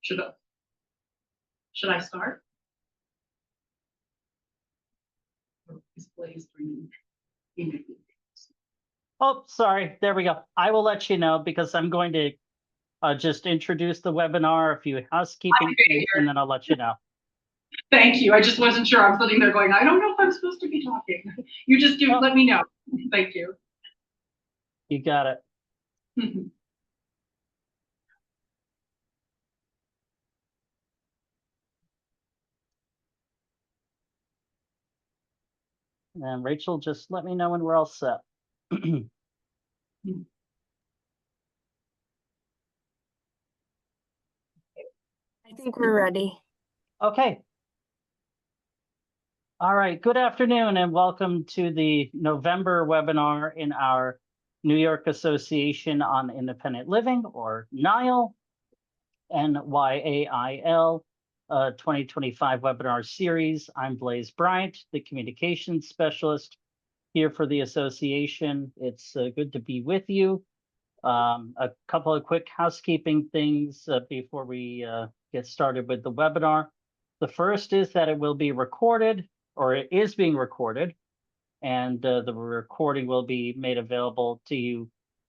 Should I start? Oh, sorry. There we go. I will let you know because I'm going to just introduce the webinar, a few housekeeping things, and then I'll let you know. Thank you. I just wasn't sure. I'm sitting there going, I don't know if I'm supposed to be talking. You just do. Let me know. Thank you. You got it. And Rachel, just let me know when we're all set. I think we're ready. Okay. All right. Good afternoon and welcome to the November webinar in our New York Association on Independent Living, or NYAIL, NYAIL 2025 webinar series. I'm Blaise Bryant, the communications specialist here for the association. It's good to be with you. A couple of quick housekeeping things before we get started with the webinar. The first is that it will be recorded, or it is being recorded, and the recording will be made available to you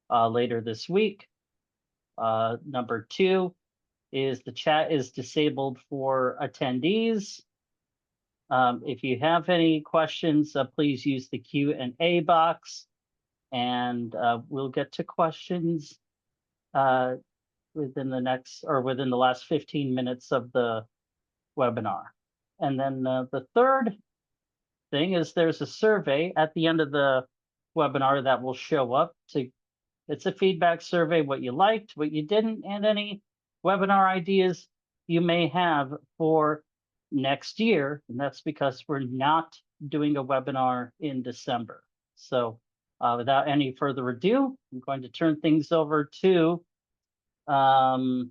later this week. Number two is the chat is disabled for attendees. If you have any questions, please use the Q&A box, and we'll get to questions within the last 15 minutes of the webinar. And then the third thing is there's a survey at the end of the webinar that will show up. It's a feedback survey, what you liked, what you didn't, and any webinar ideas you may have for next year. And that's because we're not doing a webinar in December. So without any further ado, I'm going to turn things over to our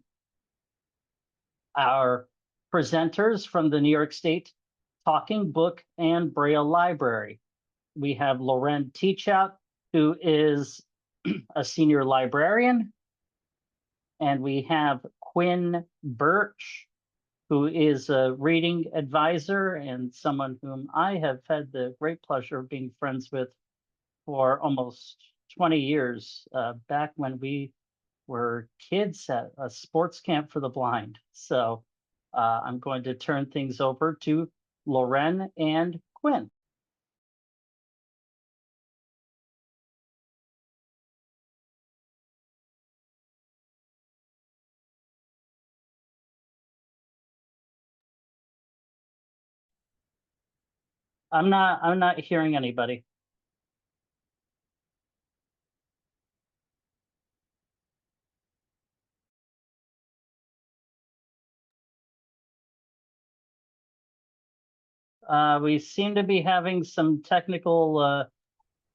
presenters from the New York State Talking Book and Braille Library. We have Laurenne Teachout, who is a senior librarian, and we have Quinn Burch, who is a reading advisor and someone whom I have had the great pleasure of being friends with for almost 20 years, back when we were kids at a sports camp for the blind. So I'm going to turn things over to Laurenne and Quinn. I'm not hearing anybody. We seem to be having some technical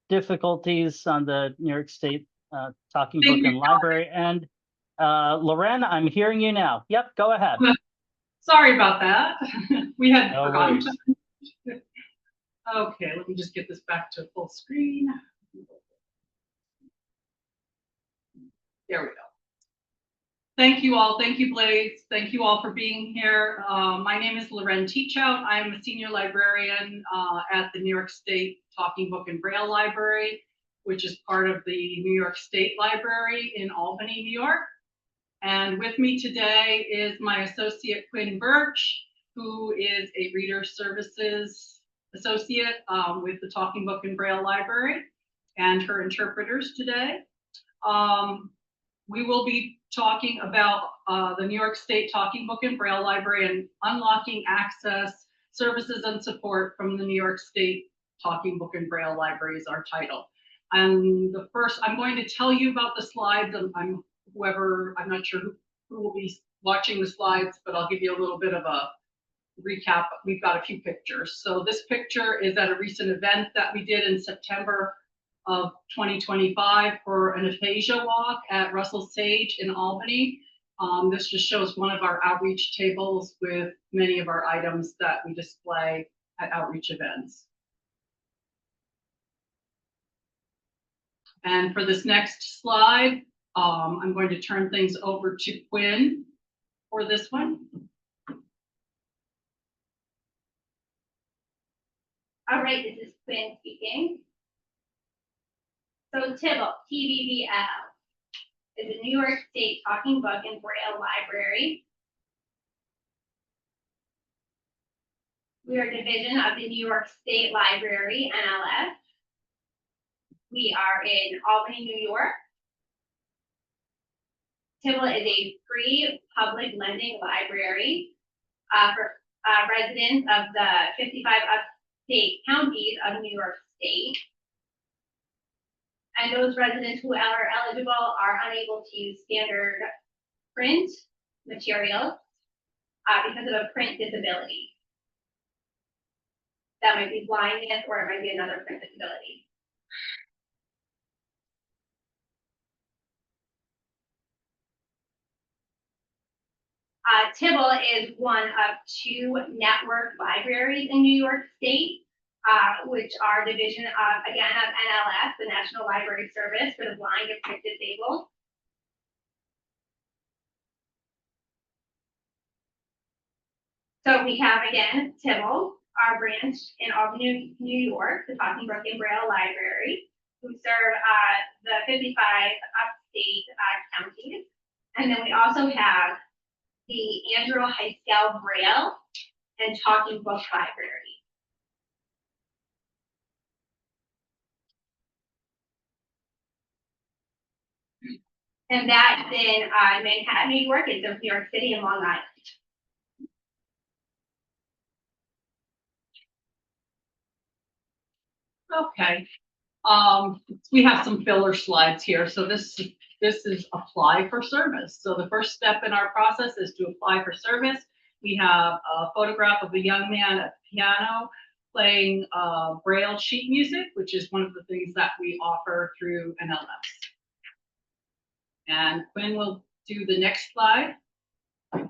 difficulties on the New York State Talking Book and Library. And Laurenne, I'm hearing you now. Yep, go ahead. Sorry about that. We had forgotten. Okay, let me just get this back to full screen. There we go. Thank you all. Thank you, Blaise. Thank you all for being here. My name is Laurenne Teachout. I'm a senior librarian at the New York State Talking Book and Braille Library, which is part of the New York State Library in Albany, New York. And with me today is my associate, Quinn Burch, who is a reader services associate with the Talking Book and Braille Library, and her interpreters today. We will be talking about the New York State Talking Book and Braille Library and unlocking access, services, and support from the New York State Talking Book and Braille Library is our title. And the first, I'm going to tell you about the slides. I'm not sure who will be watching the slides, but I'll give you a little bit of a recap. We've got a few pictures. So this picture is at a recent event that we did in September of 2025 for an aphasia walk at Russell Sage in Albany. This just shows one of our outreach tables with many of our items that we display at outreach events. And for this next slide, I'm going to turn things over to Quinn. for this one? All right, this is Quinn speaking. So TBBL, TBBL, is a New York State talking book and Braille library. We are a division of the New York State Library, NLS. We are in Albany, New York. TBBL is a free public lending library for residents of the 55 upstate counties of New York State. And those residents who are eligible are unable to use standard print materials because of a print disability. That might be blindness or it might be another print disability. TBBL is one of two network libraries in New York State, which are a division of, again, of NLS, the National Library Service for the Blind and Print Disabled. So we have, again, TBBL, our branch in Albany, New York, the Talking Book and Braille Library, who serve the 55 upstate counties. And then we also have the Andrew High Scale Braille and Talking Book Library. And that's in Manhattan, New York. It's in New York City and Long Island. Okay. We have some filler slides here. So this is apply for service. So the first step in our process is to apply for service. We have a photograph of a young man at the piano playing Braille sheet music, which is one of the things that we offer through NLS. And Quinn will do the next slide. There.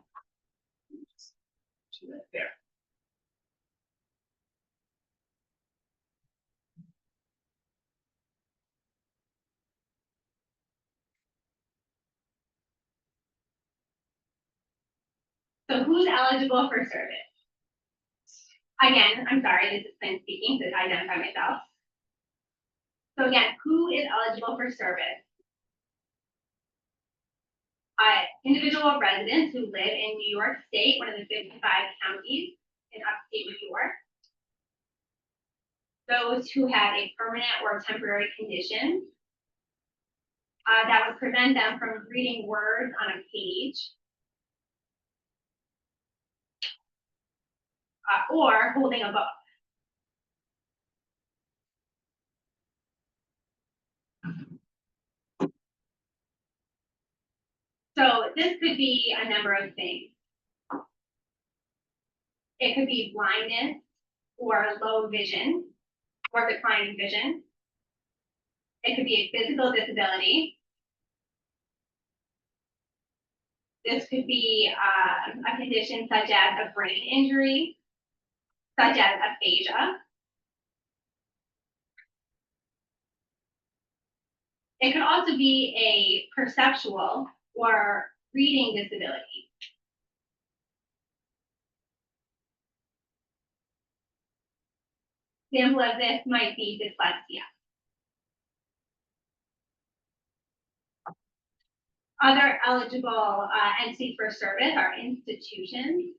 So who's eligible for service? Again, I'm sorry, this is Quinn speaking to identify myself. So again, who is eligible for service? Individual residents who live in New York State, one of the 55 counties in upstate New York. Those who have a permanent or temporary condition that would prevent them from reading words on a page. Or holding a book. So this could be a number of things. It could be blindness or low vision or declining vision. It could be a physical disability. This could be a condition such as a brain injury, such as aphasia. It could also be a perceptual or reading disability. Example of this might be dyslexia. Other eligible entities for service are institutions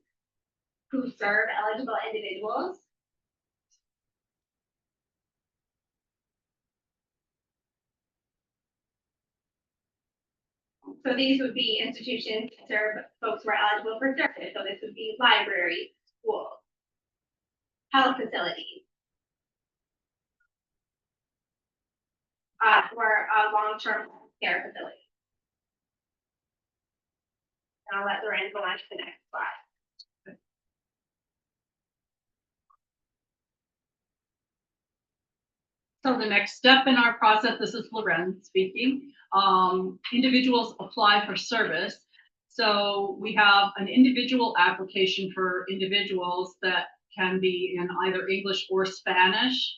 who serve eligible individuals. So these would be institutions that serve folks who are eligible for service. So this would be libraries, schools, health facilities, or long-term care facilities. And I'll let Laurenne go on to the next slide. So the next step in our process, this is Laurenne speaking. Individuals apply for service. So we have an individual application for individuals that can be in either English or Spanish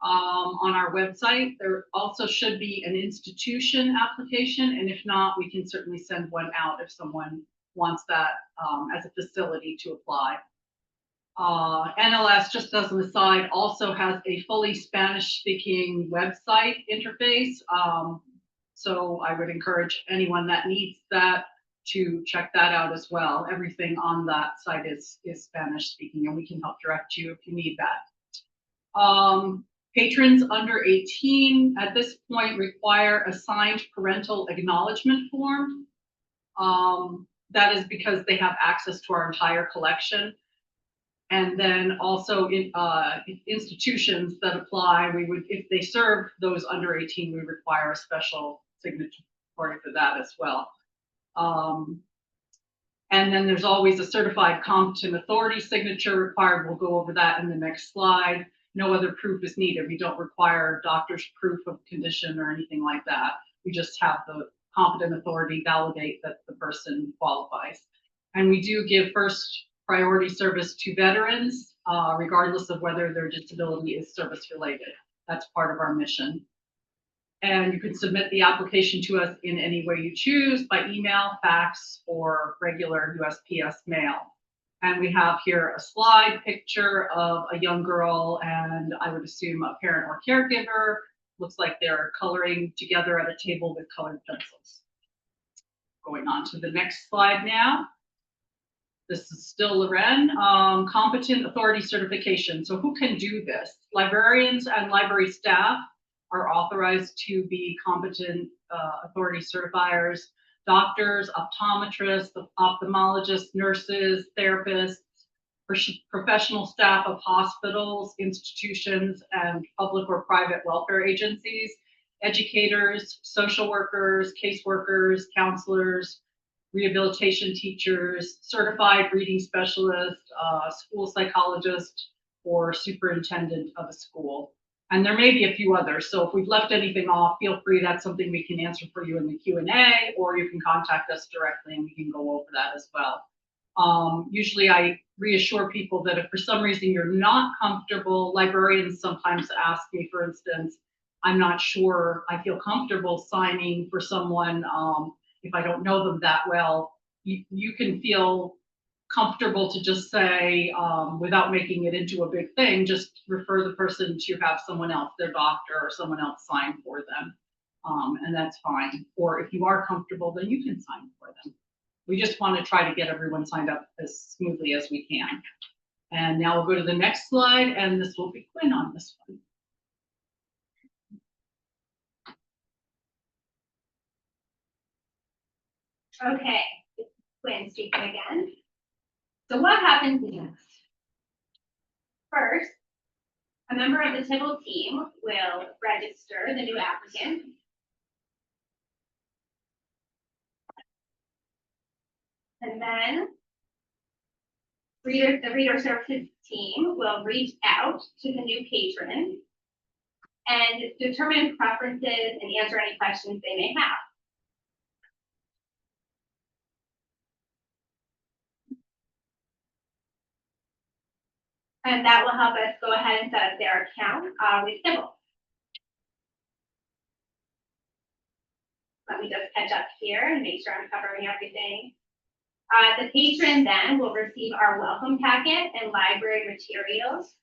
on our website. There also should be an institution application, and if not, we can certainly send one out if someone wants that as a facility to apply. NLS, just as an aside, also has a fully Spanish-speaking website interface. So I would encourage anyone that needs that to check that out as well. Everything on that site is Spanish-speaking, and we can help direct you if you need that. Patrons under 18 at this point require a signed parental acknowledgement form. That is because they have access to our entire collection. And then also in institutions that apply, we would, if they serve those under 18, we require a special signature for that as well. And then there's always a certified competent authority signature required. We'll go over that in the next slide. No other proof is needed. We don't require doctor's proof of condition or anything like that. We just have the competent authority validate that the person qualifies. And we do give first priority service to veterans, regardless of whether their disability is service related. That's part of our mission. And you can submit the application to us in any way you choose, by email, fax, or regular USPS mail. And we have here a slide picture of a young girl, and I would assume a parent or caregiver. Looks like they're coloring together at a table with colored pencils. Going on to the next slide now. This is still Laurenne, competent authority certification. So who can do this? Librarians and library staff are authorized to be competent authority certifiers. Doctors, optometrists, ophthalmologists, nurses, therapists, professional staff of hospitals, institutions, and public or private welfare agencies, educators, social workers, caseworkers, counselors, rehabilitation teachers, certified reading specialist, school psychologist, or superintendent of a school. And there may be a few others. So if we've left anything off, feel free. That's something we can answer for you in the Q&A, or you can contact us directly and we can go over that as well. Usually I reassure people that if for some reason you're not comfortable, librarians sometimes ask me, for instance, I'm not sure I feel comfortable signing for someone if I don't know them that well. You can feel comfortable to just say, without making it into a big thing, just refer the person to have someone else, their doctor or someone else, sign for them. And that's fine. Or if you are comfortable, then you can sign for them. We just want to try to get everyone signed up as smoothly as we can. And now we'll go to the next slide, and this will be Quinn on this one. Okay, Quinn speaking again. So what happens next? First, a member of the TBBL team will register the new applicant. And then the reader services team will reach out to the new patron and determine preferences and answer any questions they may have. And that will help us go ahead and set up their account with TBBL. Let me just catch up here and make sure I'm covering everything. The patron then will receive our welcome packet and library materials.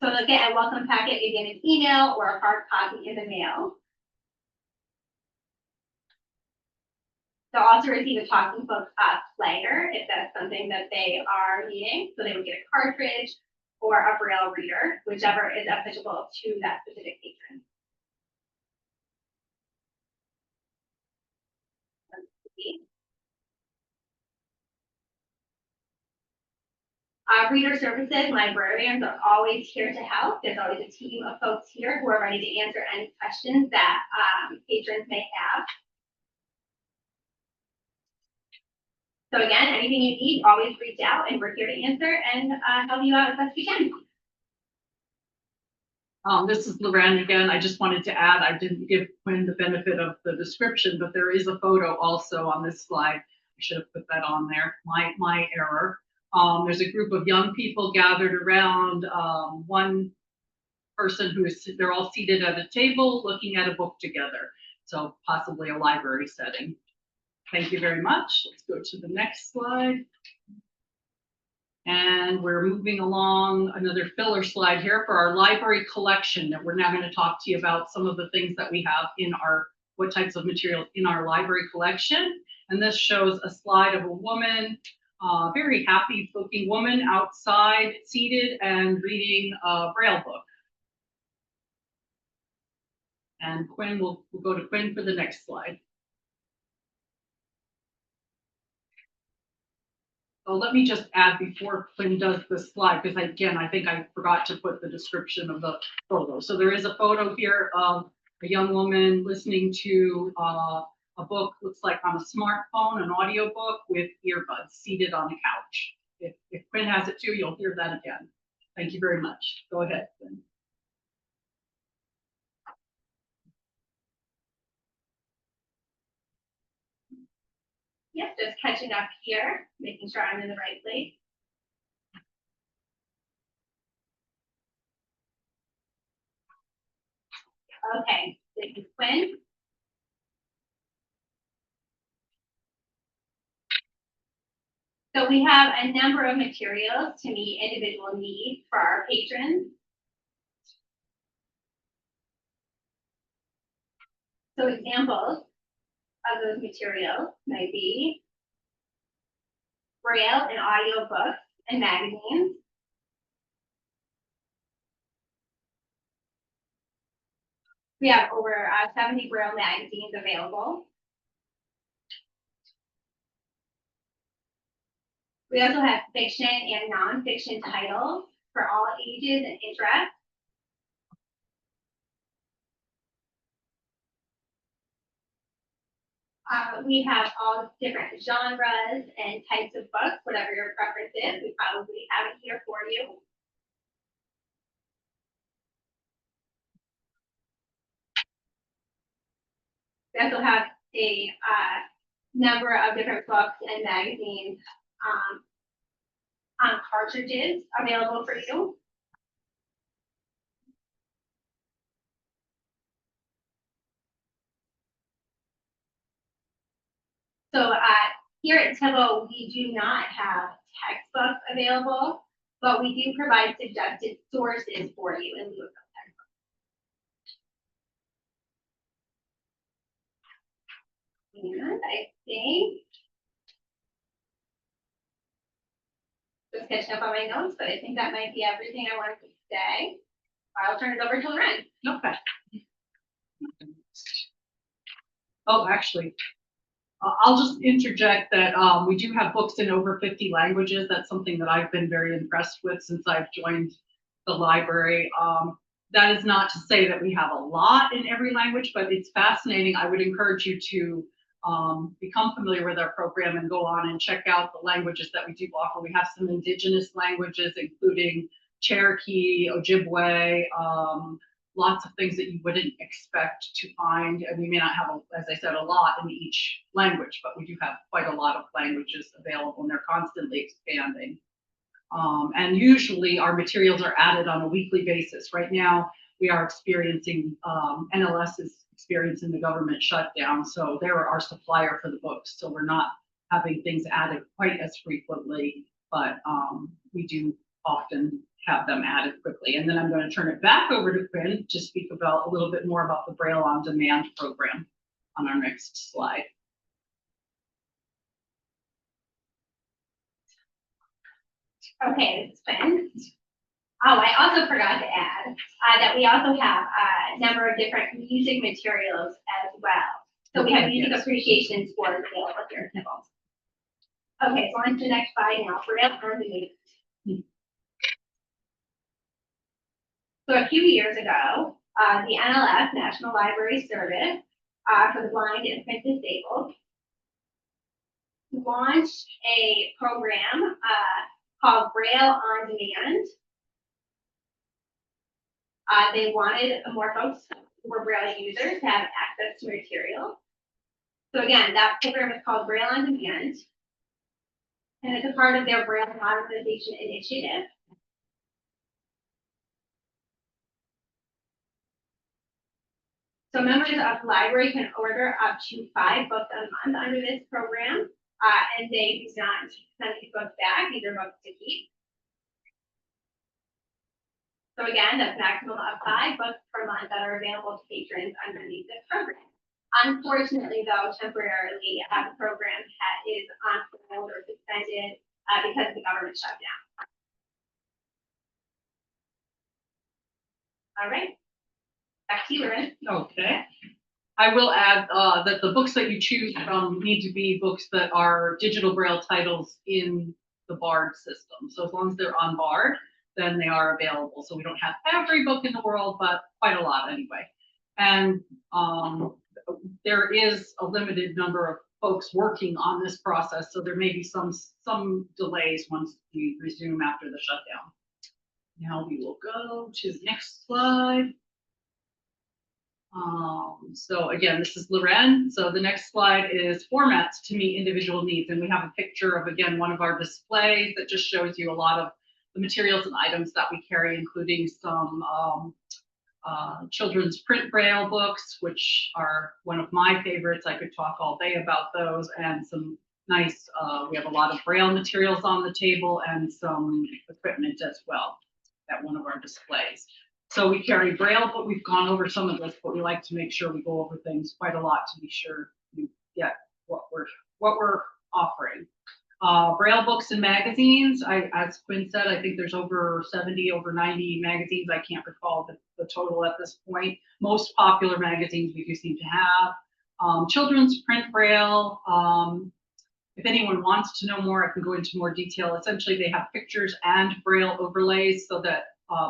So they'll get a welcome packet either in an email or a hard copy in the mail. They'll also receive a talking book flagger if that's something that they are needing. So they would get a cartridge or a Braille reader, whichever is applicable to that specific patron. Reader services, librarians are always here to help. There's always a team of folks here who are ready to answer any questions that patrons may have. So again, anything you need, always reach out and we're here to answer and help you out as best we can. This is Laurenne again. I just wanted to add, I didn't give Quinn the benefit of the description, but there is a photo also on this slide. I should have put that on there, my error. There's a group of young people gathered around one person they're all seated at a table looking at a book together. So possibly a library setting. Thank you very much. Let's go to the next slide. And we're moving along another filler slide here for our library collection. That we're now going to talk to you about some of the things that we have in what types of materials in our library collection. And this shows a slide of a woman, very happy looking woman outside, seated and reading a Braille book. And Quinn, we'll go to Quinn for the next slide. Oh, let me just add before Quinn does this slide, because again, I think I forgot to put the description of the photo. So there is a photo here of a young woman listening to a book, looks like on a smartphone, an audio book with earbuds, seated on a couch. If Quinn has it too, you'll hear that again. Thank you very much. Go ahead, Quinn. Yep, just catching up here, making sure I'm in the right place. Okay, thank you, Quinn. So we have a number of materials to meet individual needs for our patrons. So examples of those materials might be Braille and audio books and magazines. We have over 70 Braille magazines available. We also have fiction and nonfiction titles for all ages and interests. We have all different genres and types of books, whatever your preference is. We probably have it here for you. We also have a number of different books and magazines on cartridges available for you. So here at TBBL, we do not have textbooks available, but we do provide suggested sources for you in lieu of textbooks. And I think, just catching up on my notes, but I think that might be everything I wanted to say. I'll turn it over to Laurenne. Okay. Oh, actually, I'll just interject that we do have books in over 50 languages. That's something that I've been very impressed with since I've joined the library. That is not to say that we have a lot in every language, but it's fascinating. I would encourage you to become familiar with our program and go on and check out the languages that we do offer. We have some indigenous languages, including Cherokee, Ojibwe, lots of things that you wouldn't expect to find. And we may not have, as I said, a lot in each language, but we do have quite a lot of languages available, and they're constantly expanding. And usually our materials are added on a weekly basis. Right now, we are experiencing, NLS is experiencing the government shutdown, so they're our supplier for the books. So we're not having things added quite as frequently, but we do often have them added quickly. And then I'm going to turn it back over to Quinn to speak about a little bit more about the Braille on Demand program on our next slide. Okay, this is Quinn. Oh, I also forgot to add that we also have a number of different music materials as well. So we have music appreciation scores available here at TBBL. Okay, so on to the next slide now, Braille on Demand. So a few years ago, the NLS, National Library Service, for the blind and print disabled, launched a program called Braille on Demand. They wanted more folks who were Braille users to have access to material. So again, that program is called Braille on Demand, and it's a part of their Braille modernization initiative. So members of the library can order up to 5 books a month under this program, and they do not send these books back. These are books to keep. So again, that's maximum of 5 books per month that are available to patrons underneath this program. Unfortunately, though, temporarily, the program is on hold or suspended because of the government shutdown. All right, back to you, Laurenne. Okay. I will add that the books that you choose from need to be books that are digital Braille titles in the BARD system. So as long as they're on BARD, then they are available. So we don't have every book in the world, but quite a lot anyway. And there is a limited number of folks working on this process, so there may be some delays once we resume after the shutdown. Now we will go to the next slide. So again, this is Laurenne. So the next slide is formats to meet individual needs. And we have a picture of, again, one of our displays that just shows you a lot of the materials and items that we carry, including some children's print Braille books, which are one of my favorites. I could talk all day about those, and some nice, we have a lot of Braille materials on the table and some equipment as well at one of our displays. So we carry Braille, but we've gone over some of this, but we like to make sure we go over things quite a lot to be sure you get what we're offering. Braille books and magazines. As Quinn said, I think there's over 70, over 90 magazines. I can't recall the total at this point. Most popular magazines we do seem to have. Children's print Braille. If anyone wants to know more, I can go into more detail. Essentially, they have pictures and Braille overlays so that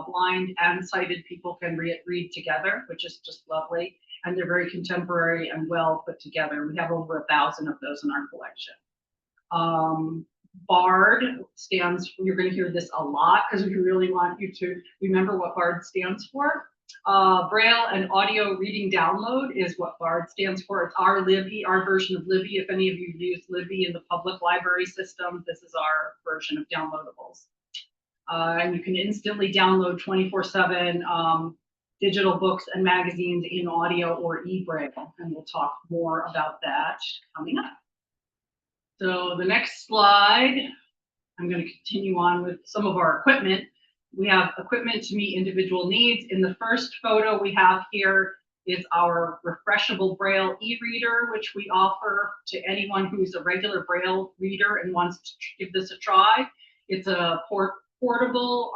blind and sighted people can read together, which is just lovely. And they're very contemporary and well put together. We have over 1,000 of those in our collection. BARD stands, you're going to hear this a lot because we really want you to remember what BARD stands for. Braille and audio reading download is what BARD stands for. It's our Libby, our version of Libby. If any of you use Libby in the public library system, this is our version of downloadables. And you can instantly download 24/7 digital books and magazines in audio or e-Braille, and we'll talk more about that coming up. So the next slide, I'm going to continue on with some of our equipment. We have equipment to meet individual needs. In the first photo we have here is our refreshable Braille e-reader, which we offer to anyone who's a regular Braille reader and wants to give this a try. It's a portable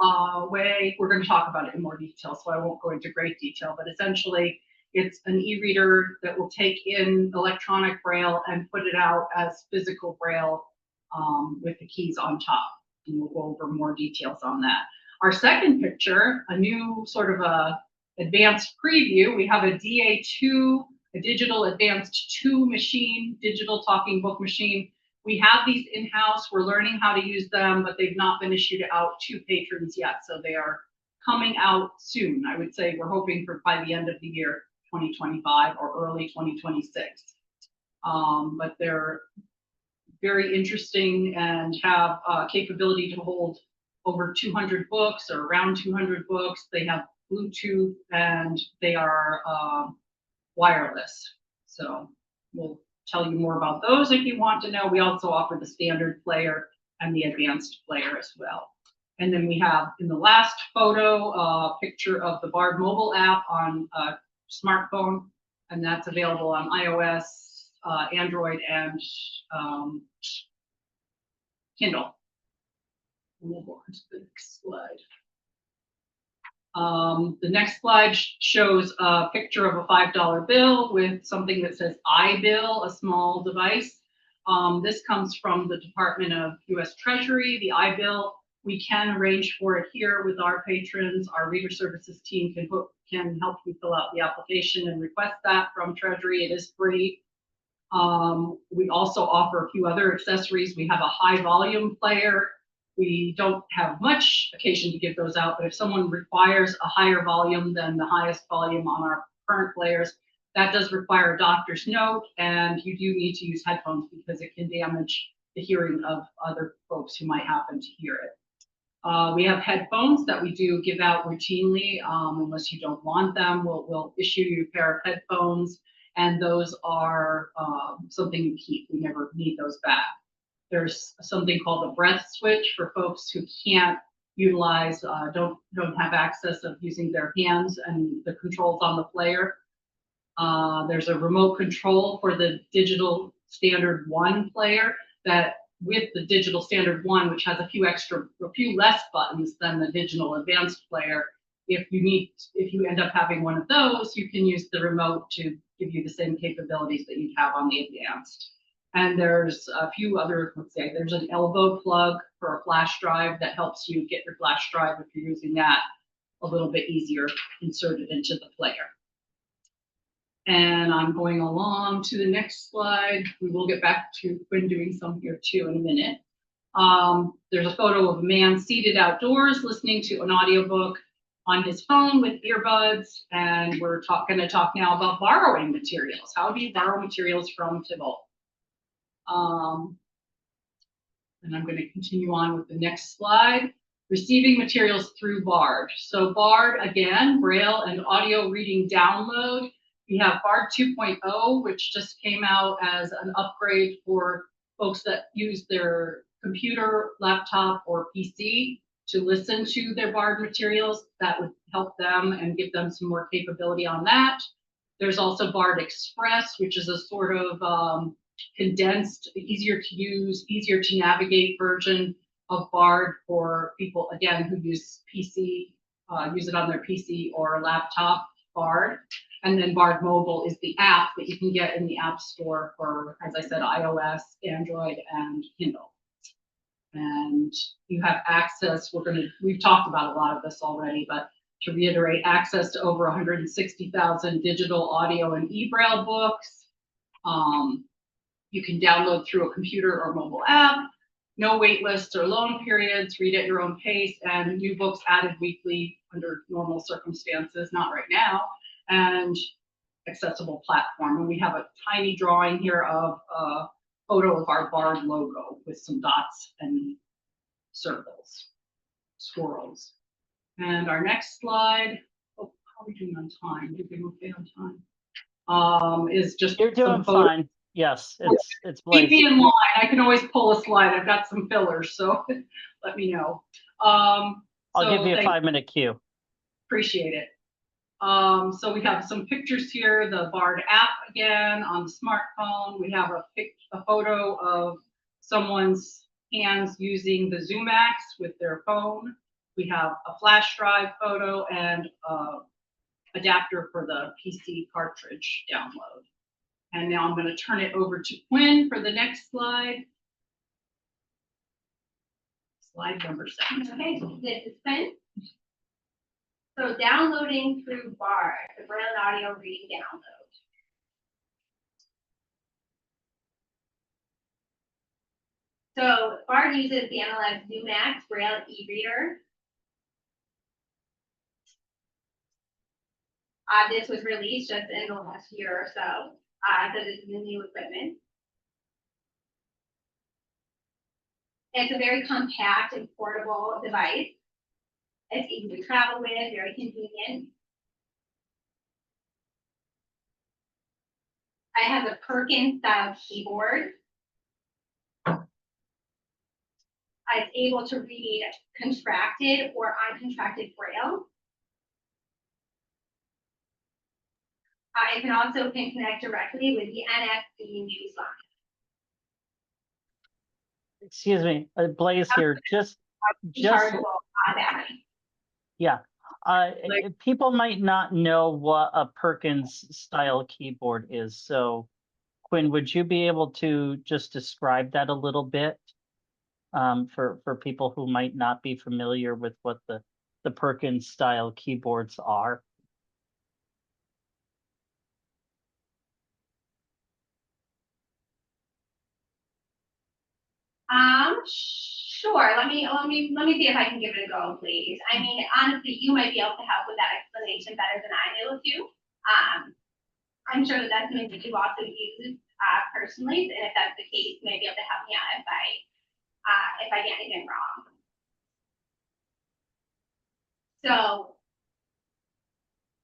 way. We're going to talk about it in more detail, so I won't go into great detail, but essentially it's an e-reader that will take in electronic Braille and put it out as physical Braille with the keys on top. And we'll go over more details on that. Our second picture, a new sort of a advanced preview. We have a DA2, a digital advanced 2 machine, digital talking book machine. We have these in-house. We're learning how to use them, but they've not been issued out to patrons yet. So they are coming out soon. I would say we're hoping for by the end of the year, 2025 or early 2026. But they're very interesting and have capability to hold over 200 books or around 200 books. They have Bluetooth and they are wireless. So we'll tell you more about those if you want to know. We also offer the standard player and the advanced player as well. And then we have in the last photo a picture of the BARD mobile app on a smartphone, and that's available on iOS, Android, and Kindle. We'll go on to the next slide. The next slide shows a picture of a $5 bill with something that says iBill, a small device. This comes from the Department of U.S. Treasury, the iBill. We can arrange for it here with our patrons. Our reader services team can help you fill out the application and request that from Treasury. It is free. We also offer a few other accessories. We have a high volume player. We don't have much occasion to give those out, but if someone requires a higher volume than the highest volume on our current players, that does require a doctor's note, and you do need to use headphones because it can damage the hearing of other folks who might happen to hear it. We have headphones that we do give out routinely. Unless you don't want them, we'll issue you a pair of headphones, and those are something you keep. We never need those back. There's something called a breath switch for folks who can't utilize, don't have access of using their hands and the controls on the player. There's a remote control for the digital standard 1 player that with the digital standard 1, which has a few less buttons than the digital advanced player. If you end up having one of those, you can use the remote to give you the same capabilities that you'd have on the advanced. And there's a few other, let's say, there's an elbow plug for a flash drive that helps you get your flash drive, if you're using that, a little bit easier inserted into the player. And I'm going along to the next slide. We will get back to Quinn doing some here too in a minute. There's a photo of a man seated outdoors listening to an audiobook on his phone with earbuds. And we're going to talk now about borrowing materials. How do you borrow materials from TBBL? And I'm going to continue on with the next slide. Receiving materials through BARD. So BARD, again, Braille and audio reading download. We have BARD 2.0, which just came out as an upgrade for folks that use their computer, laptop, or PC to listen to their BARD materials. That would help them and give them some more capability on that. There's also BARD Express, which is a sort of condensed, easier to use, easier to navigate version of BARD for people, again, who use PC, use it on their PC or laptop, BARD. And then BARD Mobile is the app that you can get in the App Store for, as I said, iOS, Android, and Kindle. And you have access, we've talked about a lot of this already, but to reiterate, access to over 160,000 digital audio and e-Braille books. You can download through a computer or mobile app, no wait lists or loan periods, read at your own pace, and new books added weekly under normal circumstances, not right now, and accessible platform. And we have a tiny drawing here of a photo of our BARD logo with some dots and circles, squirrels. And our next slide, how are we doing on time? Did we doing okay on time? Is just You're doing fine. Yes, it's keep me Blaze. in line. I can always pull a slide. I've got some fillers, so let me know. I'll give you a 5-minute cue. Appreciate it. So we have some pictures here, the BARD app again on the smartphone. We have a photo of someone's hands using the ZoomX with their phone. We have a flash drive photo and adapter for the PC cartridge download. And now I'm going to turn it over to Quinn for the next slide. Slide number 7. Okay, this is Quinn. So downloading through BARD, the Braille and audio reading download. So BARD uses the MLS ZoomX Braille e-reader. This was released just in the last year or so. So this is the new equipment. It's a very compact and portable device. It's easy to travel with, very convenient. It has a Perkins style keyboard. It's able to read contracted or uncontracted Braille. It can also connect directly with the NFC news line. Excuse me, Blaze here. Just Rechargeable battery. yeah. People might not know what a Perkins style keyboard is. So, Quinn, would you be able to just describe that a little bit for people who might not be familiar with what the Perkins style keyboards are? Sure. Let me see if I can give it a go, please. I mean, honestly, you might be able to help with that explanation better than I will too. I'm sure that's something that you also use personally, and if that's the case, you might be able to help me out if I get anything wrong. So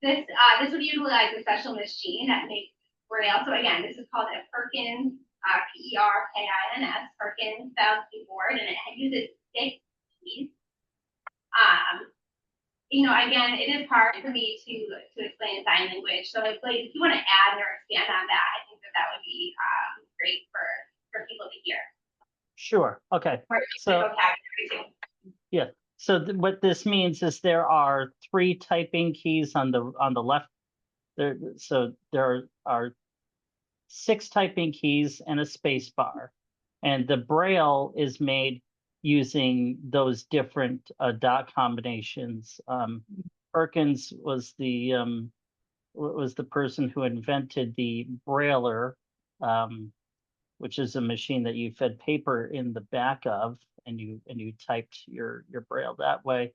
this would utilize a special machine that makes Braille. So again, this is called a Perkins, Perkins, Perkins style keyboard, and it uses 6 keys. You know, again, it is hard for me to explain in sign language. So if you want to add or expand on that, I think that would be great for people to hear. Sure. Okay. Or So vocabulary too. yeah. So what this means is there are 3 typing keys on the left. So there are 6 typing keys and a space bar, and the Braille is made using those different dot combinations. Perkins was the person who invented the Brailler, which is a machine that you fed paper in the back of, and you typed your Braille that way.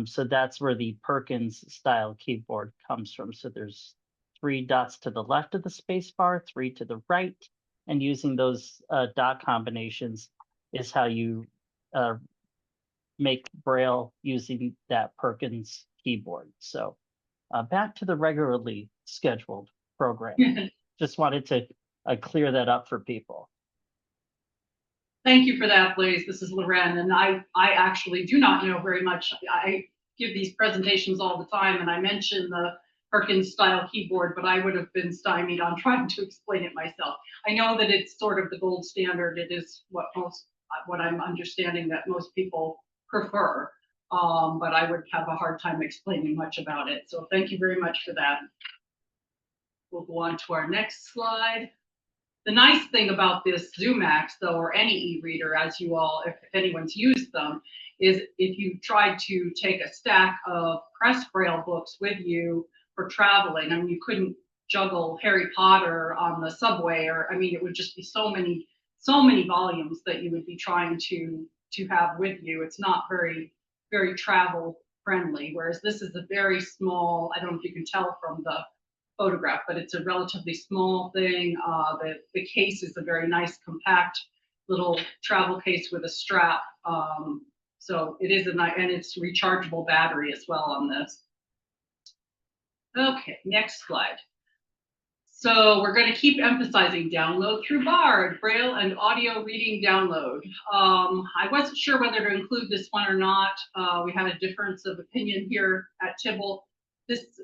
So that's where the Perkins style keyboard comes from. So there's 3 dots to the left of the space bar, 3 to the right, and using those dot combinations is how you make Braille using that Perkins keyboard. So back to the regularly scheduled program. Just wanted to clear that up for people. Thank you for that, Blaze. This is Laurenne, and I actually do not know very much. I give these presentations all the time, and I mention the Perkins style keyboard, but I would have been stymied on trying to explain it myself. I know that it's sort of the gold standard. It is what I'm understanding that most people prefer, but I would have a hard time explaining much about it. So thank you very much for that. We'll go on to our next slide. The nice thing about this ZoomX, though, or any e-reader, as you all, if anyone's used them, is if you tried to take a stack of press Braille books with you for traveling, I mean, you couldn't juggle Harry Potter on the subway, or, I mean, it would just be so many volumes that you would be trying to have with you. It's not very, very travel friendly, whereas this is a very small, I don't know if you can tell from the photograph, but it's a relatively small thing. The case is a very nice, compact little travel case with a strap. So it is and it's rechargeable battery as well on this. Okay, next slide. So we're going to keep emphasizing download through BARD, Braille and audio reading download. I wasn't sure whether to include this one or not. We had a difference of opinion here at TBBL.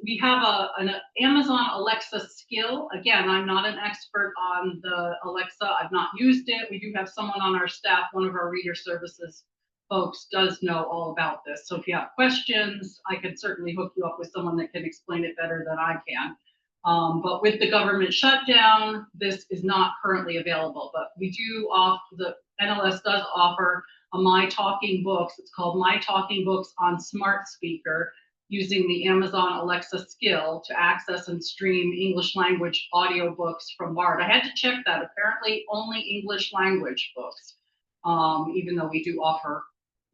We have an Amazon Alexa skill. Again, I'm not an expert on the Alexa. I've not used it. We do have someone on our staff, one of our reader services folks does know all about this. So if you have questions, I can certainly hook you up with someone that can explain it better than I can. But with the government shutdown, this is not currently available, but we do the NLS does offer a My Talking Books. It's called My Talking Books on Smart Speaker, using the Amazon Alexa skill to access and stream English language audiobooks from BARD. I had to check that. Apparently only English language books, even though we do offer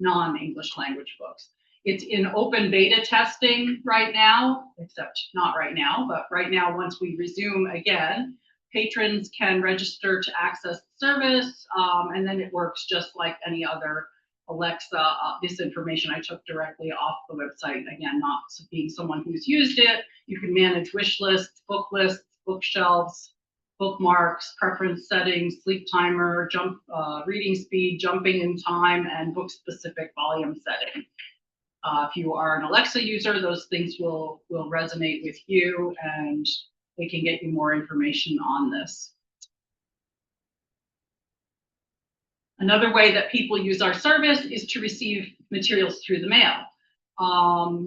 non-English language books. It's in open beta testing right now, except not right now, but right now, once we resume again, patrons can register to access the service, and then it works just like any other Alexa. This information I took directly off the website. Again, not being someone who's used it. You can manage wish lists, bookshelves, bookmarks, preference settings, sleep timer, reading speed, jumping in time, and book-specific volume setting. If you are an Alexa user, those things will resonate with you, and they can get you more information on this. Another way that people use our service is to receive materials through the mail.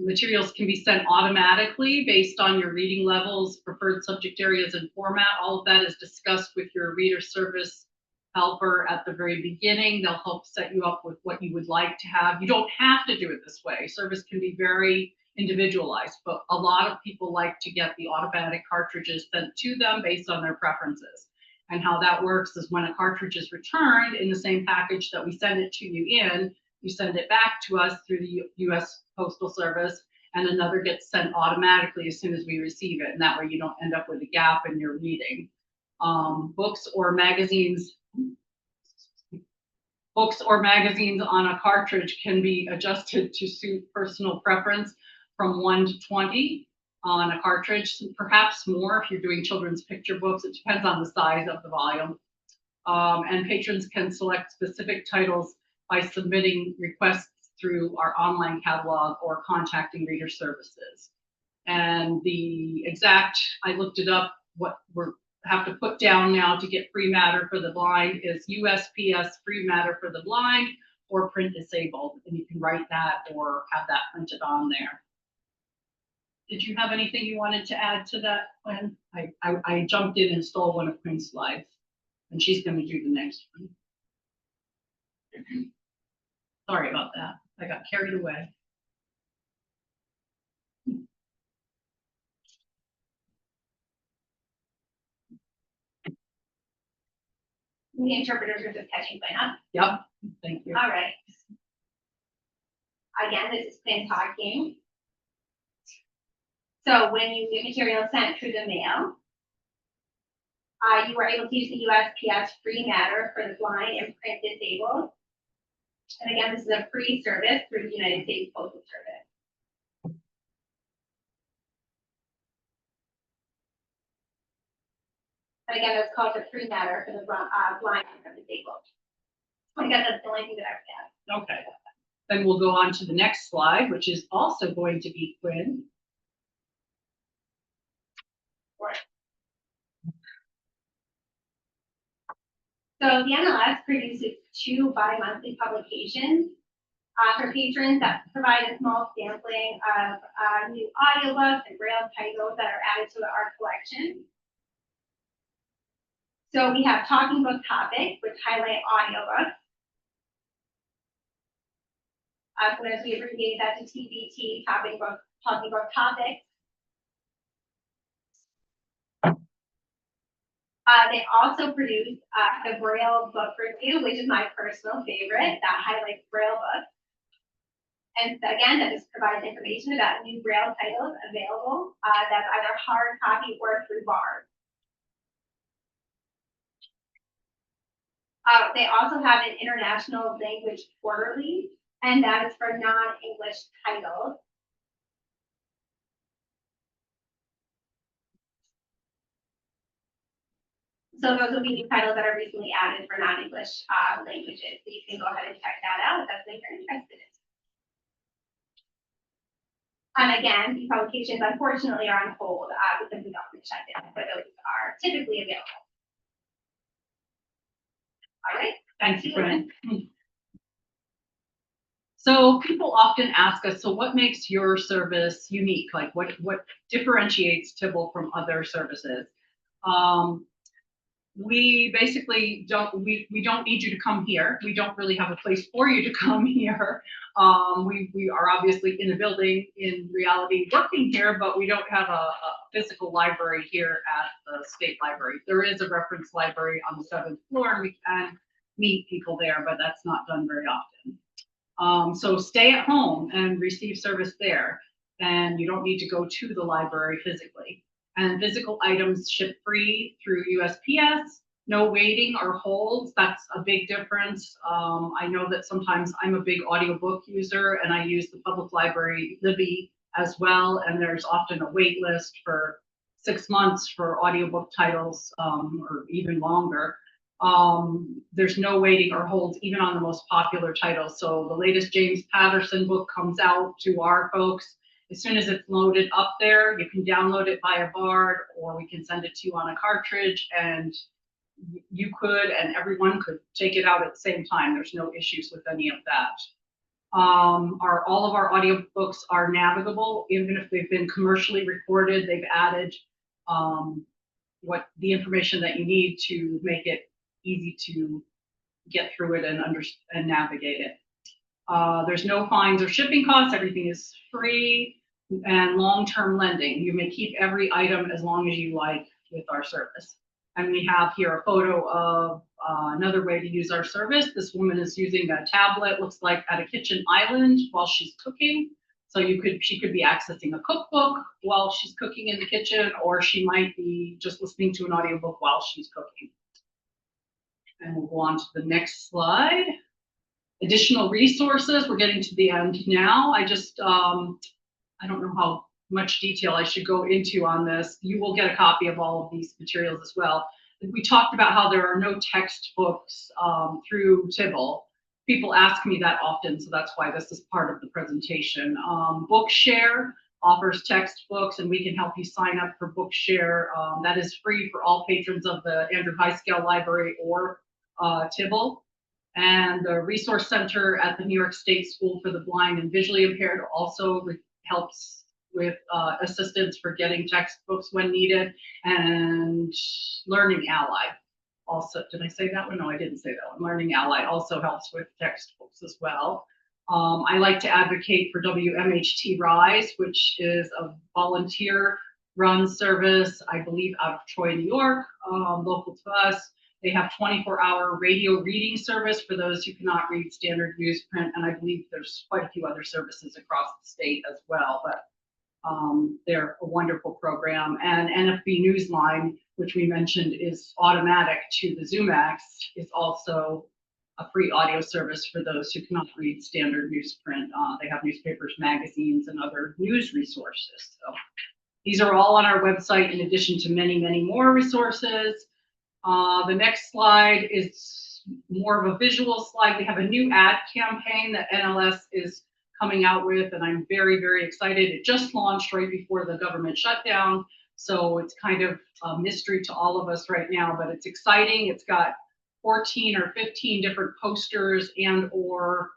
Materials can be sent automatically based on your reading levels, preferred subject areas, and format. All of that is discussed with your reader service helper at the very beginning. They'll help set you up with what you would like to have. You don't have to do it this way. Service can be very individualized, but a lot of people like to get the automatic cartridges sent to them based on their preferences. And how that works is when a cartridge is returned in the same package that we send it to you in, you send it back to us through the U.S. Postal Service, and another gets sent automatically as soon as we receive it. And that way you don't end up with a gap in your reading. Books or magazines Books or magazines on a cartridge can be adjusted to suit personal preference from 1 to 20 on a cartridge, perhaps more if you're doing children's picture books. It depends on the size of the volume. And patrons can select specific titles by submitting requests through our online catalog or contacting reader services. And the exact, I looked it up, what we're have to put down now to get free matter for the blind is USPS free matter for the blind or print disabled. And you can write that or have that printed on there. Did you have anything you wanted to add to that, Quinn? I jumped in and stole one of Quinn's slides, and she's going to do the next one. Sorry about that. I got carried away. The interpreters are just catching Quinn up. Yep, thank you. All right. Again, this is Quinn talking. So when you get material sent through the mail, you are able to use the USPS free matter for the blind and print disabled. And again, this is a free service through the United States Postal Service. And again, that's called the free matter for the blind and disabled. I guess that's the only thing that I would add. Okay. Then we'll go on to the next slide, which is also going to be Quinn. So the NLS produces 2 bi-monthly publications for patrons that provide a small sampling of new audiobooks and Braille titles that are added to our collection. So we have talking book topics, which highlight audiobooks. So as we abbreviate that to TBT, talking book topics. They also produce the Braille book review, which is my personal favorite, that highlights Braille books. And again, that just provides information about new Braille titles available that's either hard copy or through BARD. They also have an international language quarterly, and that is for non-English titles. So those will be new titles that are recently added for non-English languages. So you can go ahead and check that out if that's something you're interested in. And again, these publications unfortunately are on hold because we don't shut down, but those are typically available. All right. Thank you, Quinn. So people often ask us, so what makes your service unique? Like what differentiates TBBL from other services? We basically we don't need you to come here. We don't really have a place for you to come here. We are obviously in a building in reality working here, but we don't have a physical library here at the state library. There is a reference library on the 7th floor, and we can meet people there, but that's not done very often. So stay at home and receive service there, and you don't need to go to the library physically. And physical items ship free through USPS, no waiting or holds. That's a big difference. I know that sometimes I'm a big audiobook user and I use the public library Libby as well. And there's often a wait list for 6 months for audiobook titles or even longer. There's no waiting or holds even on the most popular titles. So the latest James Patterson book comes out to our folks. As soon as it's loaded up there, you can download it via BARD, or we can send it to you on a cartridge, and you could and everyone could take it out at the same time. There's no issues with any of that. All of our audiobooks are navigable, even if they've been commercially recorded. They've added what the information that you need to make it easy to get through it and navigate it. There's no fines or shipping costs. Everything is free, and long-term lending. You may keep every item as long as you like with our service. And we have here a photo of another way to use our service. This woman is using a tablet, looks like at a kitchen island while she's cooking. So she could be accessing a cookbook while she's cooking in the kitchen, or she might be just listening to an audiobook while she's cooking. And we'll go on to the next slide. Additional resources, we're getting to the end now. I just, I don't know how much detail I should go into on this. You will get a copy of all of these materials as well. We talked about how there are no textbooks through TBBL. People ask me that often, so that's why this is part of the presentation. Bookshare offers textbooks, and we can help you sign up for Bookshare. That is free for all patrons of the Andrew Highscale Library or TBBL. And the Resource Center at the New York State School for the Blind and Visually Impaired also helps with assistance for getting textbooks when needed. And Learning Ally also, did I say that one? No, I didn't say that one. Learning Ally also helps with textbooks as well. I like to advocate for WMHT Rise, which is a volunteer run service, I believe out of Troy, New York, local to us. They have 24-hour radio reading service for those who cannot read standard newsprint, and I believe there's quite a few other services across the state as well, but they're a wonderful program. And NFB Newsline, which we mentioned is automatic to the ZoomX, is also a free audio service for those who cannot read standard newsprint. They have newspapers, magazines, and other news resources. So these are all on our website in addition to many, many more resources. The next slide is more of a visual slide. We have a new ad campaign that NLS is coming out with, and I'm very, very excited. It just launched right before the government shutdown, so it's kind of a mystery to all of us right now, but it's exciting. It's got 14 or 15 different posters and or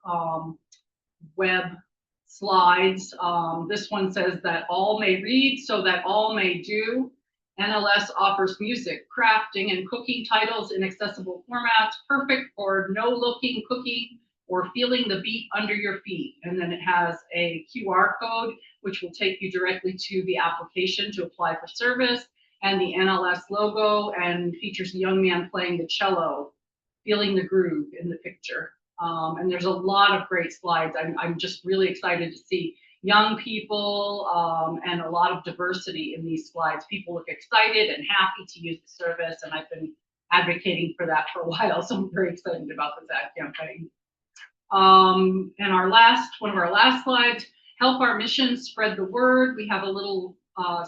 web slides. This one says that all may read so that all may do. NLS offers music, crafting, and cooking titles in accessible formats, perfect for no-looking cooking or feeling the beat under your feet. And then it has a QR code, which will take you directly to the application to apply for service, and the NLS logo, and features a young man playing the cello, feeling the groove in the picture. And there's a lot of great slides. I'm just really excited to see young people and a lot of diversity in these slides. People look excited and happy to use the service, and I've been advocating for that for a while, so I'm very excited about this ad campaign. And one of our last slides, help our mission spread the word. We have a little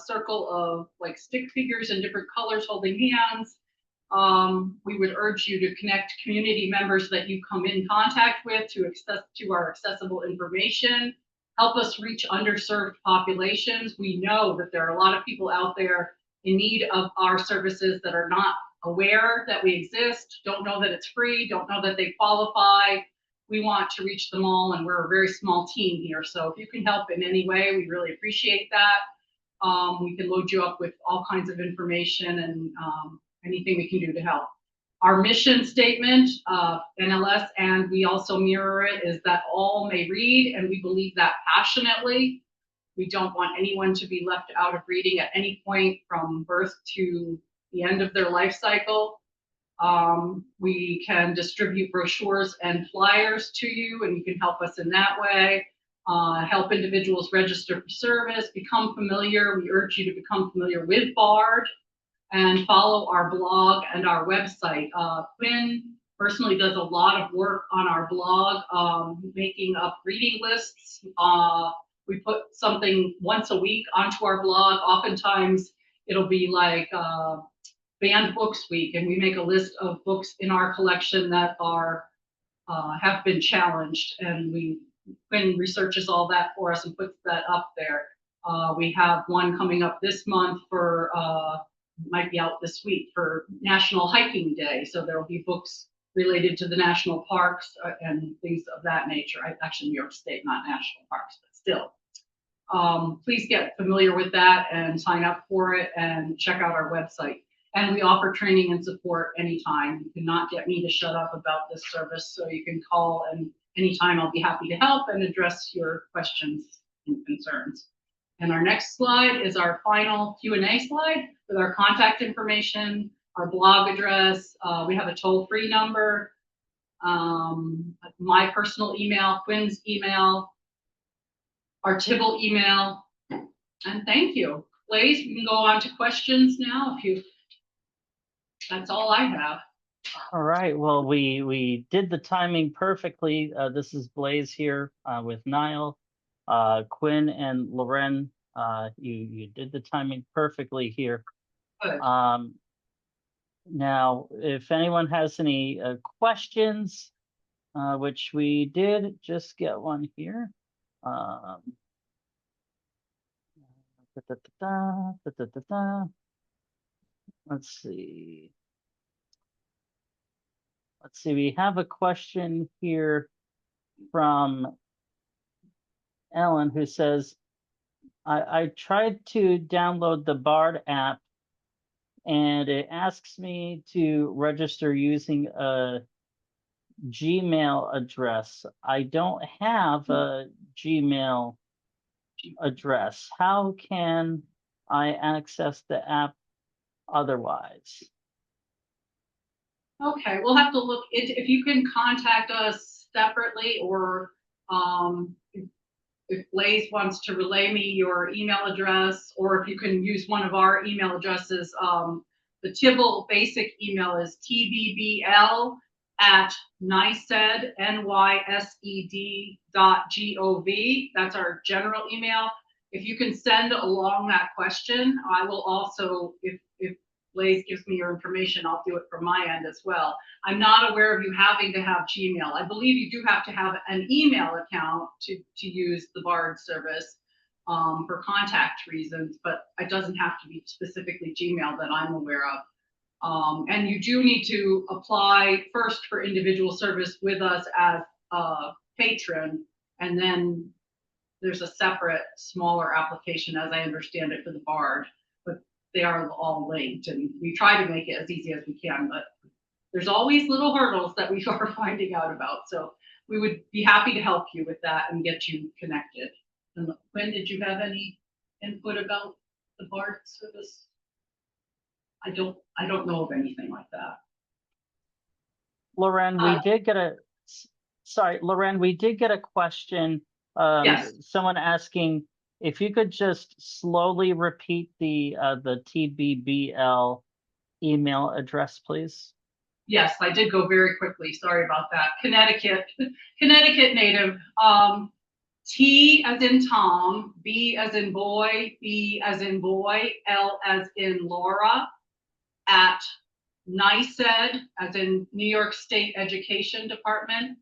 circle of like stick figures in different colors holding hands. We would urge you to connect community members that you come in contact with to our accessible information. Help us reach underserved populations. We know that there are a lot of people out there in need of our services that are not aware that we exist, don't know that it's free, don't know that they qualify. We want to reach them all, and we're a very small team here. So if you can help in any way, we really appreciate that. We can load you up with all kinds of information and anything we can do to help. Our mission statement, NLS, and we also mirror it, is that all may read, and we believe that passionately. We don't want anyone to be left out of reading at any point from birth to the end of their life cycle. We can distribute brochures and flyers to you, and you can help us in that way. Help individuals register for service, become familiar. We urge you to become familiar with BARD and follow our blog and our website. Quinn personally does a lot of work on our blog, making up reading lists. We put something once a week onto our blog. Oftentimes it'll be like Banned Books Week, and we make a list of books in our collection that are have been challenged, and Quinn researches all that for us and puts that up there. We have one coming up this month for might be out this week for National Hiking Day. So there will be books related to the national parks and things of that nature. Actually, New York State, not national parks, but still. Please get familiar with that and sign up for it and check out our website. And we offer training and support anytime. You cannot get me to shut up about this service, so you can call, and anytime I'll be happy to help and address your questions and concerns. And our next slide is our final Q&A slide with our contact information, our blog address. We have a toll-free number, my personal email, Quinn's email, our TBBL email, and thank you. Blaze, we can go on to questions now if you, that's all I have. All right, well, we did the timing perfectly. This is Blaze here with Niall, Quinn and Laurenne. You did the timing perfectly here. Good. Now, if anyone has any questions, which we did just get one here. Let's see. Let's see, we have a question here from Ellen who says, I tried to download the BARD app and it asks me to register using a Gmail address. I don't have a Gmail address. How can I access the app otherwise? Okay, we'll have to look, if you can contact us separately, or if Blaze wants to relay me your email address, or if you can use one of our email addresses. The Tibble basic email is tbbl@nysed.gov. That's our general email. If you can send along that question, I will also, if Blaze gives me your information, I'll do it from my end as well. I'm not aware of you having to have Gmail. I believe you do have to have an email account to use the BARD service for contact reasons, but it doesn't have to be specifically Gmail that I'm aware of. And you do need to apply first for individual service with us as a patron, and then there's a separate, smaller application, as I understand it, for the BARD. But they are all linked, and we try to make it as easy as we can, but there's always little hurdles that we are finding out about. So we would be happy to help you with that and get you connected. And Quinn, did you have any input about the BARD service? I don't know of anything like that. Laurenne, we did get a, sorry, Laurenne, we did get a question. Yes. Someone asking if you could just slowly repeat the TBBL email address, please. Yes, I did go very quickly. Sorry about that. Connecticut native. T as in Tom, B as in boy, B as in boy, L as in Laura, at NYSED, as in New York State Education Department,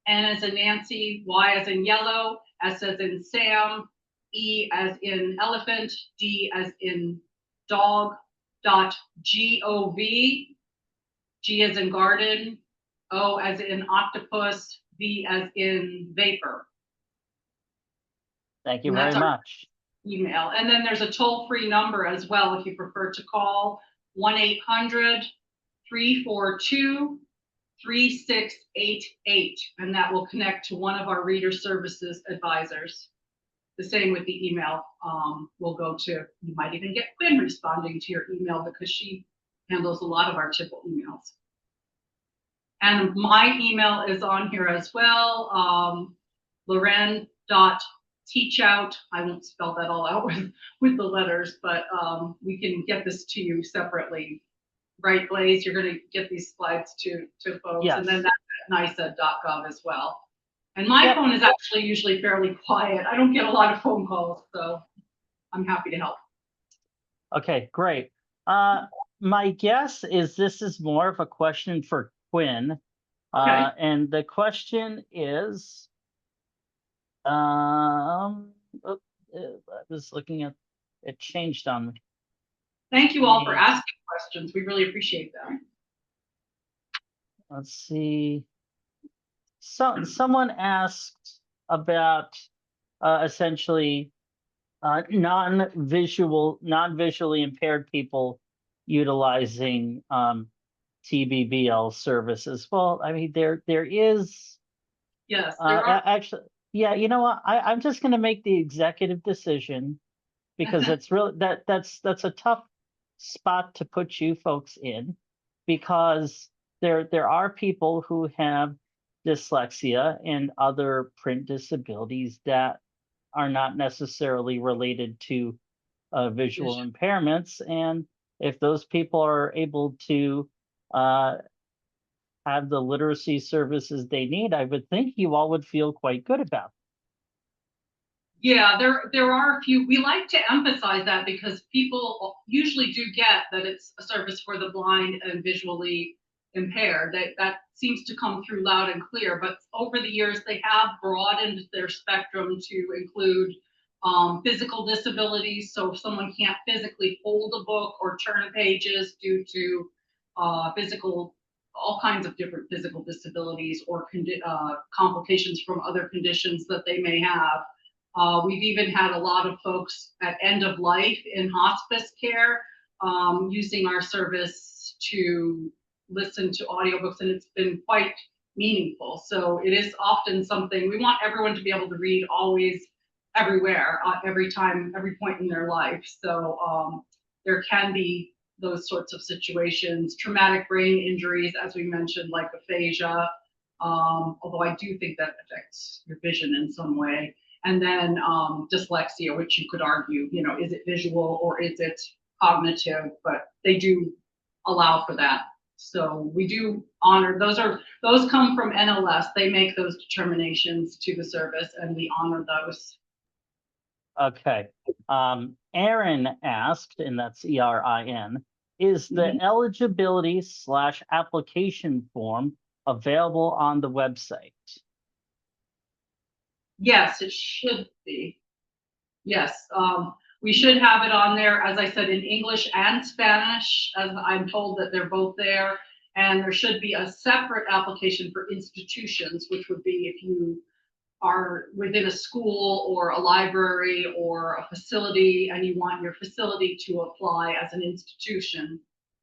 N as in Nancy, Y as in yellow, S as in Sam, E as in elephant, D as in dog, .gov, G as in garden, O as in octopus, V as in vapor. Thank you And very that's our much. email. And then there's a toll-free number as well if you prefer to call, 1-800-342-3688, and that will connect to one of our reader services advisors. The same with the email. We'll go to, you might even get Quinn responding to your email because she handles a lot of our Tibble emails. And my email is on here as well, Laurenne.Teachout. I won't spell that all out with the letters, but we can get this to you separately. Right, Blaze? You're going to get these slides to folks. Yes. And then that's at nysed.gov as well. And my phone is actually usually fairly quiet. I don't get a lot of phone calls, so I'm happy to help. Okay, great. My guess is this is more of a question for Quinn. Okay. And the question is, I was looking at, it changed on me. Thank you all for asking questions. We really appreciate them. Let's see. Someone asked about essentially non-visually impaired people utilizing TBBL services. Well, I mean, there is. Yes, there are. Actually, yeah. You know what? I'm just going to make the executive decision because it's really that's a tough spot to put you folks in, because there are people who have dyslexia and other print disabilities that are not necessarily related to visual impairments. And if those people are able to have the literacy services they need, I would think you all would feel quite good about. Yeah, there are a few. We like to emphasize that because people usually do get that it's a service for the blind and visually impaired. That seems to come through loud and clear. But over the years, they have broadened their spectrum to include physical disabilities. So if someone can't physically hold a book or turn pages due to all kinds of different physical disabilities or complications from other conditions that they may have. We've even had a lot of folks at end of life in hospice care using our service to listen to audiobooks, and it's been quite meaningful. So it is often something we want everyone to be able to read always, everywhere, every time, every point in their life. So there can be those sorts of situations, traumatic brain injuries, as we mentioned, like aphasia, although I do think that affects your vision in some way. And then dyslexia, which you could argue, is it visual or is it cognitive? But they do allow for that. So we do honor, those come from NLS. They make those determinations to the service and we honor those. Okay. Erin asked, and that's ERIN, is the eligibility / application form available on the website? Yes, it should be. Yes, we should have it on there, as I said, in English and Spanish, as I'm told that they're both there. And there should be a separate application for institutions, which would be if you are within a school or a library or a facility and you want your facility to apply as an institution.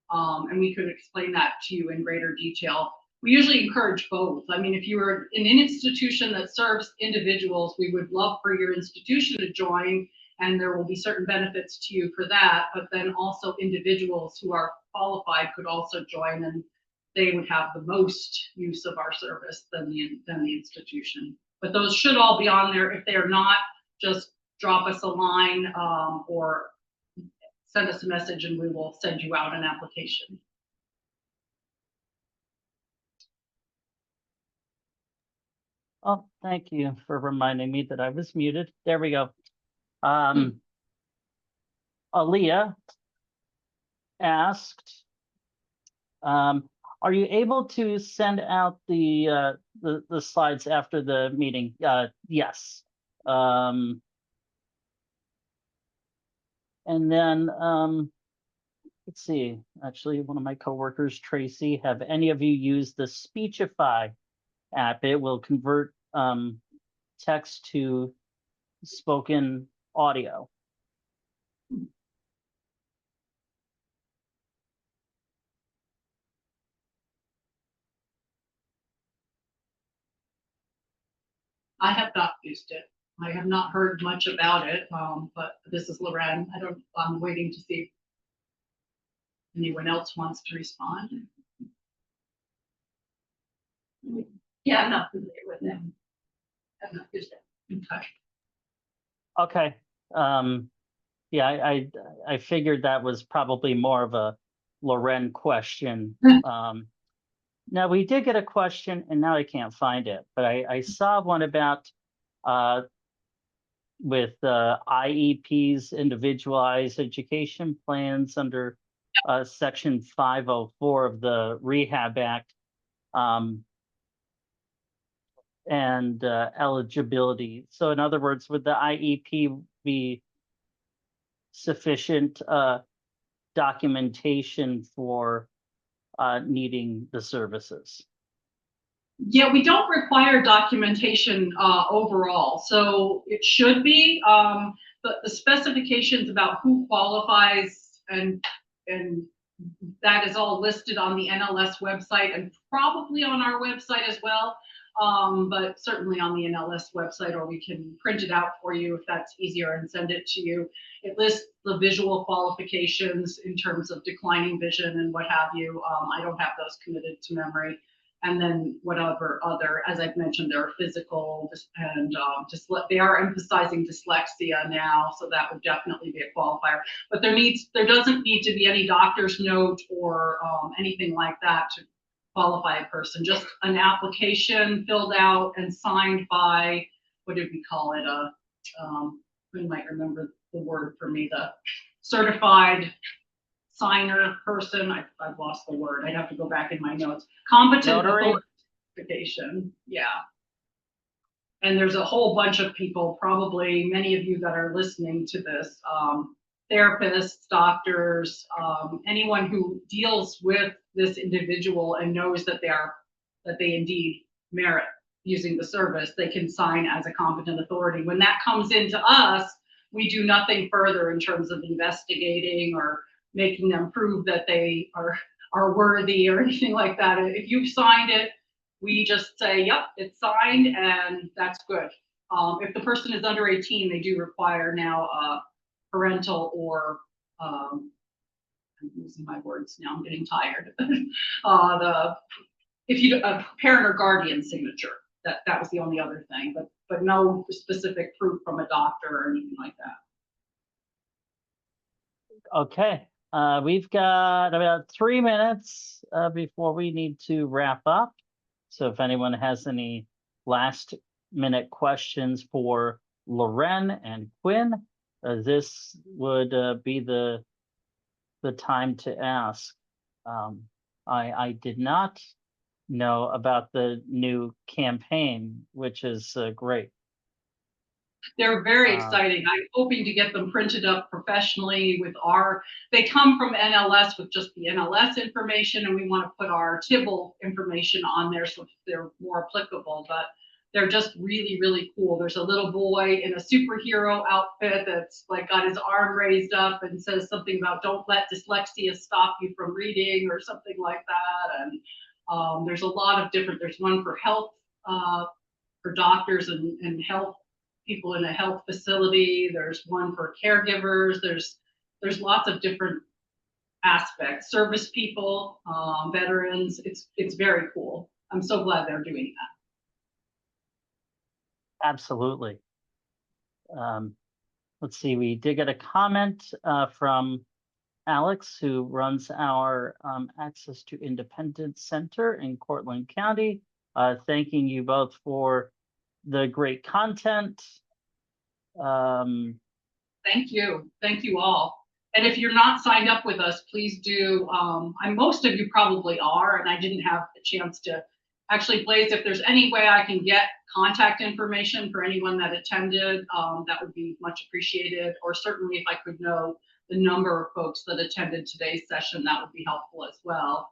And we could explain that to you in greater detail. We usually encourage both. I mean, if you are in an institution that serves individuals, we would love for your institution to join, and there will be certain benefits to you for that. But then also individuals who are qualified could also join, and they would have the most use of our service than the institution. But those should all be on there. If they are not, just drop us a line or send us a message and we will send you out an application. Oh, thank you for reminding me that I was muted. There we go. Aaliyah asked, are you able to send out the slides after the meeting? Yes. And then let's see. Actually, one of my coworkers, Tracy, have any of you used the Speechify app? It will convert text to spoken audio. I have not used it. I have not heard much about it, but this is Laurenne. I'm waiting to see if anyone else wants to respond. Yeah, I'm not familiar with it. I've not used it. Okay. Yeah, I figured that was probably more of a Laurenne question. Now we did get a question, and now I can't find it, but I saw one about with IEPs, individualized education plans, under Section 504 of the Rehab Act, and eligibility. So in other words, would the IEP be sufficient documentation for needing the services? Yeah, we don't require documentation overall, so it should be. The specifications about who qualifies and that is all listed on the NLS website and probably on our website as well. But certainly on the NLS website, or we can print it out for you if that's easier and send it to you. It lists the visual qualifications in terms of declining vision and what have you. I don't have those committed to memory. And then whatever other, as I've mentioned, there are physical and they are emphasizing dyslexia now, so that would definitely be a qualifier. But there doesn't need to be any doctor's note or anything like that qualify a person, just an application filled out and signed by, what did we call it? Who might remember the word for me, the certified signer person. I've lost the word. I'd have to go back in my notes. Competent Notary? authentication. Yeah. And there's a whole bunch of people, probably many of you that are listening to this, therapists, doctors, anyone who deals with this individual and knows that they indeed merit using the service, they can sign as a competent authority. When that comes into us, we do nothing further in terms of investigating or making them prove that they are worthy or anything like that. If you've signed it, we just say, yep, it's signed, and that's good. If the person is under 18, they do require now parental or, I'm losing my words now, I'm getting tired. A parent or guardian signature, that was the only other thing, but no specific proof from a doctor or anything like that. Okay, we've got about 3 minutes before we need to wrap up. So if anyone has any last minute questions for Laurenne and Quinn, this would be the time to ask. I did not know about the new campaign, which is great. They're very exciting. I'm hoping to get them printed up professionally with they come from NLS with just the NLS information, and we want to put our TBBL information on there so they're more applicable, but they're just really, really cool. There's a little boy in a superhero outfit that's like got his arm raised up and says something about don't let dyslexia stop you from reading or something like that. And there's a lot of there's one for health, for doctors and health people in a health facility. There's one for caregivers. There's lots of different aspects. Service people, veterans. It's very cool. I'm so glad they're doing that. Absolutely. Let's see, we did get a comment from Alex, who runs our Access to Independence Center in Cortland County, thanking you both for the great content. Thank you all. And if you're not signed up with us, please do. Most of you probably are, and I didn't have a chance to actually, Blaze, if there's any way I can get contact information for anyone that attended, that would be much appreciated. Or certainly if I could know the number of folks that attended today's session, that would be helpful as well.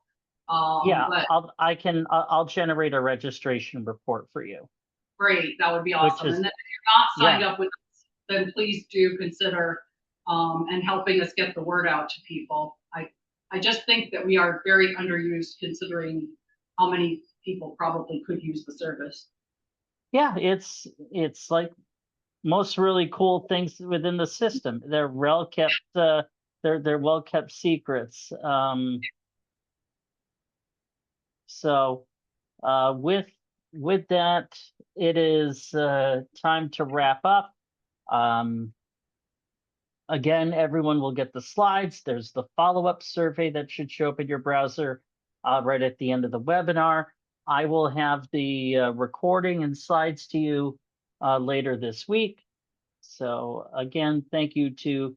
Yeah, but I'll generate a registration report for you. Great, that would be awesome. And then if you're not signed up with us, then please do consider and helping us get the word out to people. I just think that we are very underused considering how many people probably could use the service. Yeah, it's like most really cool things within the system. They're well kept. They're well kept secrets. So with that, it is time to wrap up. Again, everyone will get the slides. There's the follow-up survey that should show up in your browser right at the end of the webinar. I will have the recording and slides to you later this week. So again, thank you to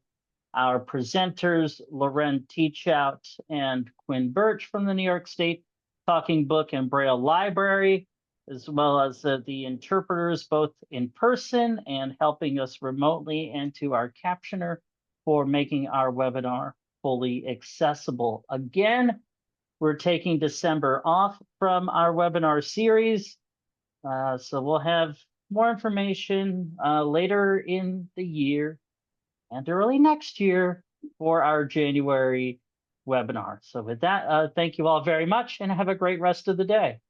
our presenters, Laurenne Teachout and Quinn Burch from the New York State Talking Book and Braille Library, as well as the interpreters, both in person and helping us remotely, and to our captioner for making our webinar fully accessible. Again, we're taking December off from our webinar series, so we'll have more information later in the year and early next year for our January webinar. So with that, thank you all very much and have a great rest of the day.